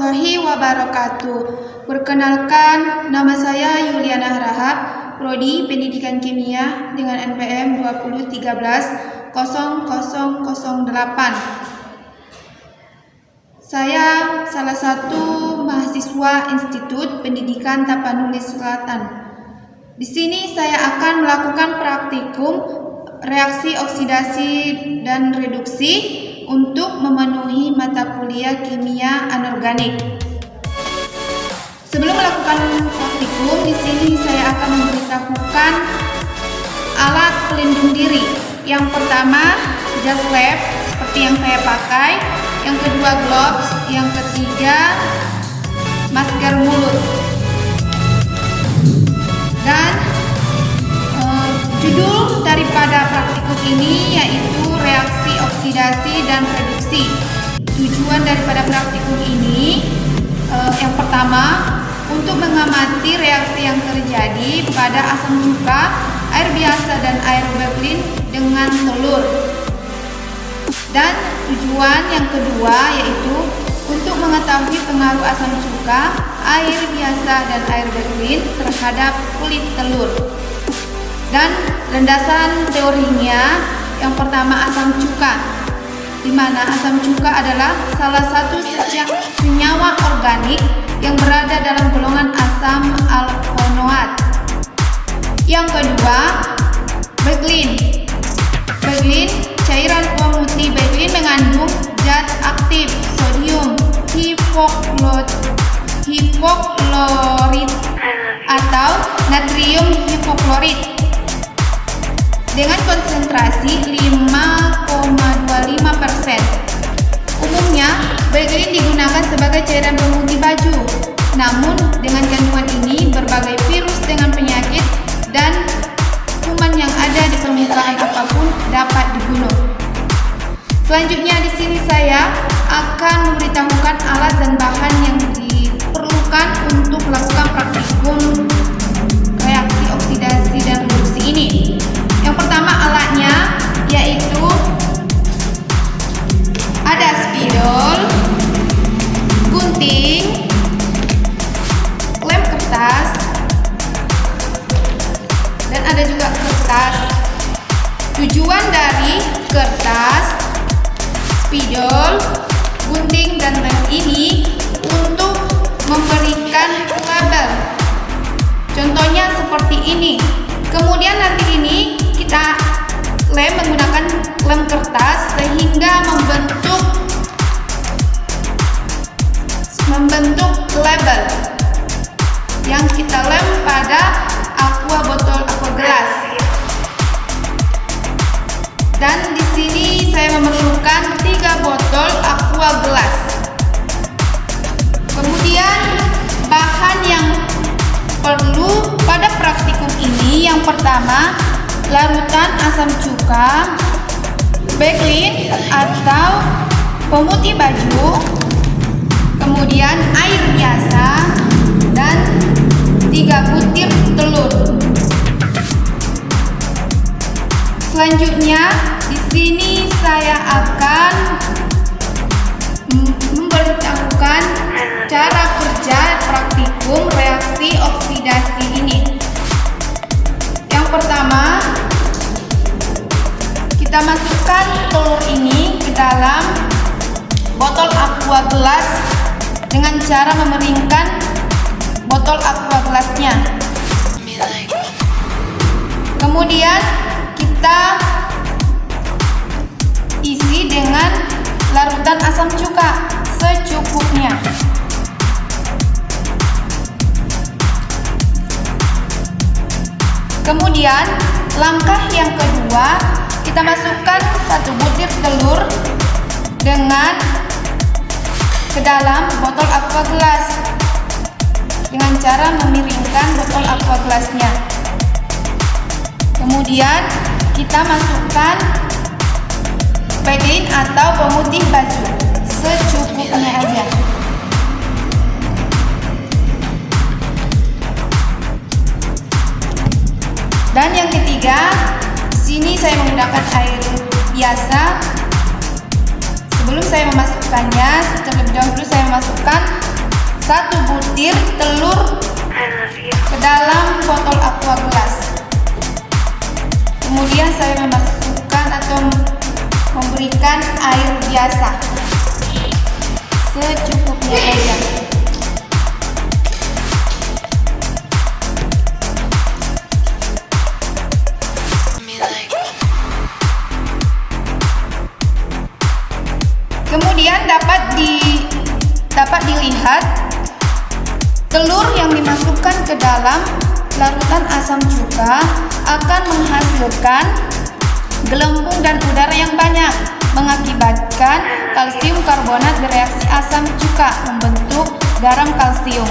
warahmatullahi wabarakatuh. Perkenalkan, nama saya Yuliana Harahap, Prodi Pendidikan Kimia dengan NPM 2013-0008. Saya salah satu mahasiswa Institut Pendidikan Tapanuli Selatan. Di sini saya akan melakukan praktikum reaksi oksidasi dan reduksi untuk memenuhi mata kuliah kimia anorganik. Sebelum melakukan praktikum, di sini saya akan memberitahukan alat pelindung diri. Yang pertama, jas lab seperti yang saya pakai. Yang kedua, gloves. Yang ketiga, masker mulut. Dan judul daripada praktikum ini yaitu reaksi oksidasi dan reduksi. Tujuan daripada praktikum ini yang pertama, untuk mengamati reaksi yang terjadi pada asam cuka, air biasa dan air Becklin dengan telur. Dan tujuan yang kedua yaitu untuk mengetahui pengaruh asam cuka, air biasa dan air Becklin terhadap kulit telur. Dan landasan teorinya, yang pertama asam cuka, di mana asam cuka adalah salah satu senyawa organik yang berada dalam golongan asam alkonoat. Yang kedua, Becklin. Becklin, cairan pemutih Becklin mengandung zat aktif sodium hipoklorit atau natrium hipoklorit dengan konsentrasi 5,25%. Umumnya, Becklin digunakan sebagai cairan pemutih baju. Namun, dengan kandungan ini, berbagai virus dengan penyakit dan kuman yang ada di permukaan apapun dapat dibunuh. Selanjutnya, di sini saya akan memberitahukan alat dan bahan yang diperlukan untuk melakukan praktikum reaksi oksidasi dan reduksi ini. Yang pertama alatnya yaitu ada spidol, gunting, lem kertas, dan ada juga kertas. Tujuan dari kertas, spidol, gunting, dan lem ini untuk memberikan label. Contohnya seperti ini. Kemudian nanti ini kita lem menggunakan lem kertas sehingga membentuk label yang kita lem pada botol aqua gelas. Dan di sini saya memerlukan 3 botol aqua gelas. Kemudian bahan yang perlu pada praktikum ini, yang pertama larutan asam cuka, Becklin atau pemutih baju, kemudian air biasa, dan 3 butir telur. Selanjutnya, di sini saya akan memberitahukan cara kerja praktikum reaksi oksidasi ini. Yang pertama, kita masukkan telur ini ke dalam botol aqua gelas dengan cara memeringkan botol aqua gelasnya. Kemudian kita isi dengan larutan asam cuka secukupnya. Kemudian langkah yang kedua, kita masukkan 1 butir telur ke dalam botol aqua gelas dengan cara memiringkan botol aqua gelasnya. Kemudian kita masukkan Becklin atau pemutih baju secukupnya aja. Dan yang ketiga, sini saya menggunakan air biasa. Sebelum saya memasukkannya, terlebih dahulu saya memasukkan memberikan air biasa secukupnya saja. Kemudian dapat dilihat telur yang dimasukkan ke dalam larutan asam cuka akan menghasilkan gelembung dan udara yang banyak, mengakibatkan kalsium karbonat bereaksi asam cuka membentuk garam kalsium.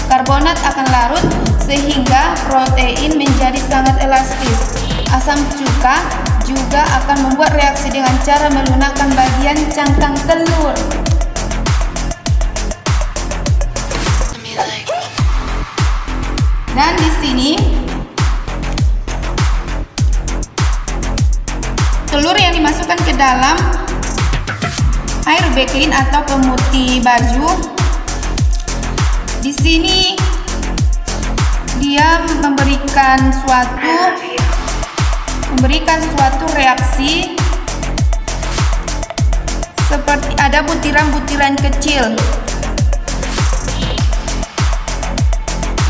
Karbonat akan larut sehingga protein menjadi sangat elastis. Asam cuka juga akan membuat reaksi dengan cara melunakkan bagian cangkang telur. Dan di sini telur yang dimasukkan ke dalam air bakelin atau pemutih baju, di sini dia memberikan suatu reaksi seperti ada butiran-butiran kecil.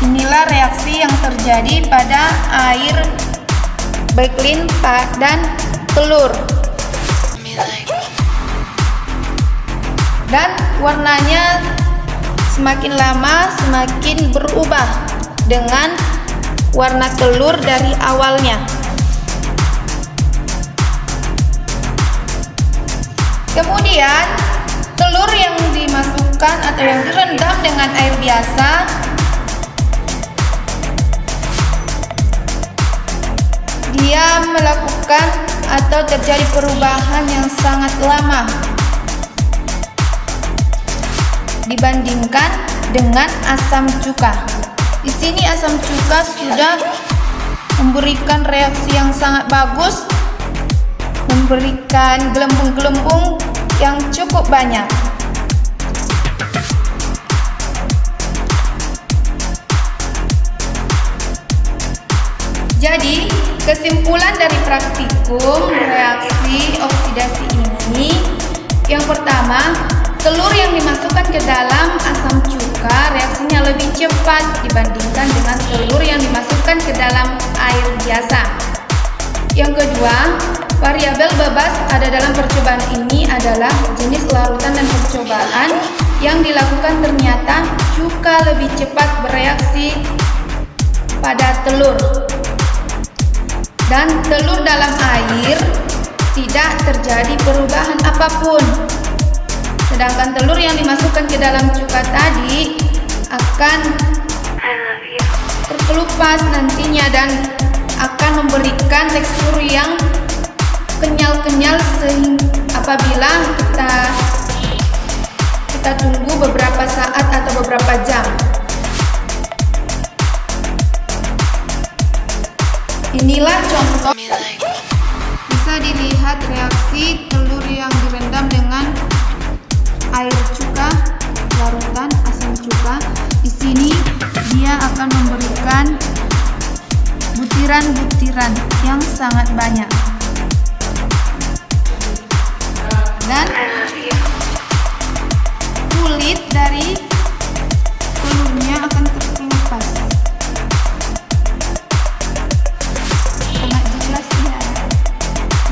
Inilah reaksi yang terjadi pada air bakelin dan telur. Dan warnanya semakin lama semakin berubah dengan warna telur dari awalnya. Kemudian telur yang dimasukkan atau yang direndam dengan air biasa dia melakukan atau terjadi perubahan yang sangat lama dibandingkan dengan asam cuka. Di sini asam cuka sudah memberikan reaksi yang sangat bagus, memberikan gelembung-gelembung yang cukup banyak. Jadi, kesimpulan dari praktikum reaksi oksidasi ini, yang pertama, telur yang dimasukkan ke dalam asam cuka reaksinya lebih cepat dibandingkan dengan telur yang dimasukkan ke dalam air biasa. Yang kedua, variabel bebas ada dalam percobaan ini adalah jenis larutan dan percobaan yang dilakukan ternyata cuka lebih cepat bereaksi pada telur. Dan telur dalam air tidak terjadi perubahan apapun. Sedangkan telur yang dimasukkan ke dalam cuka tadi akan terkelupas nantinya dan akan memberikan tekstur yang kenyal-kenyal apabila kita tunggu beberapa saat atau beberapa jam. Inilah contoh, bisa dilihat reaksi telur yang direndam dengan air cuka, larutan asam cuka. Di sini dia akan memberikan butiran-butiran yang sangat banyak. Dan kulit dari telurnya akan terkelupas. Sangat jelas ya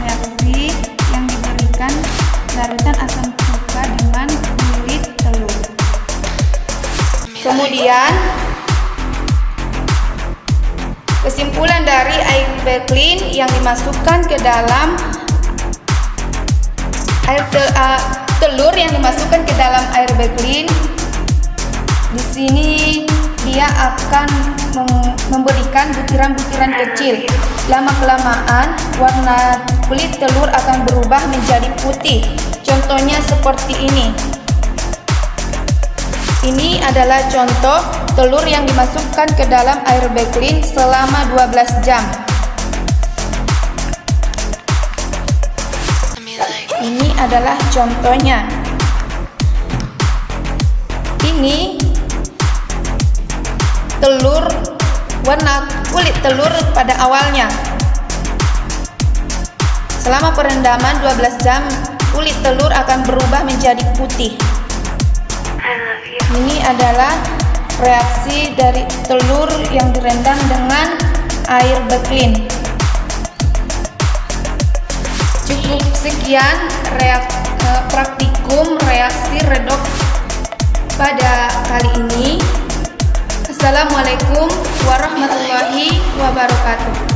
reaksi yang diberikan larutan asam cuka dengan kulit telur. Kemudian kesimpulan dari air bakelin yang dimasukkan ke dalam telur yang dimasukkan ke dalam air bakelin, di sini dia akan memberikan butiran-butiran kecil. Lama-kelamaan warna kulit telur akan berubah menjadi putih. Contohnya seperti ini. Ini adalah contoh telur yang dimasukkan ke dalam air bakelin selama 12 jam. Ini adalah contohnya. Ini telur, warna kulit telur pada awalnya. Selama perendaman 12 jam kulit telur akan berubah menjadi putih. Ini adalah reaksi dari telur yang direndam dengan air beklin. Cukup sekian praktikum reaksi redoks pada kali ini. Assalamualaikum warahmatullahi wabarakatuh.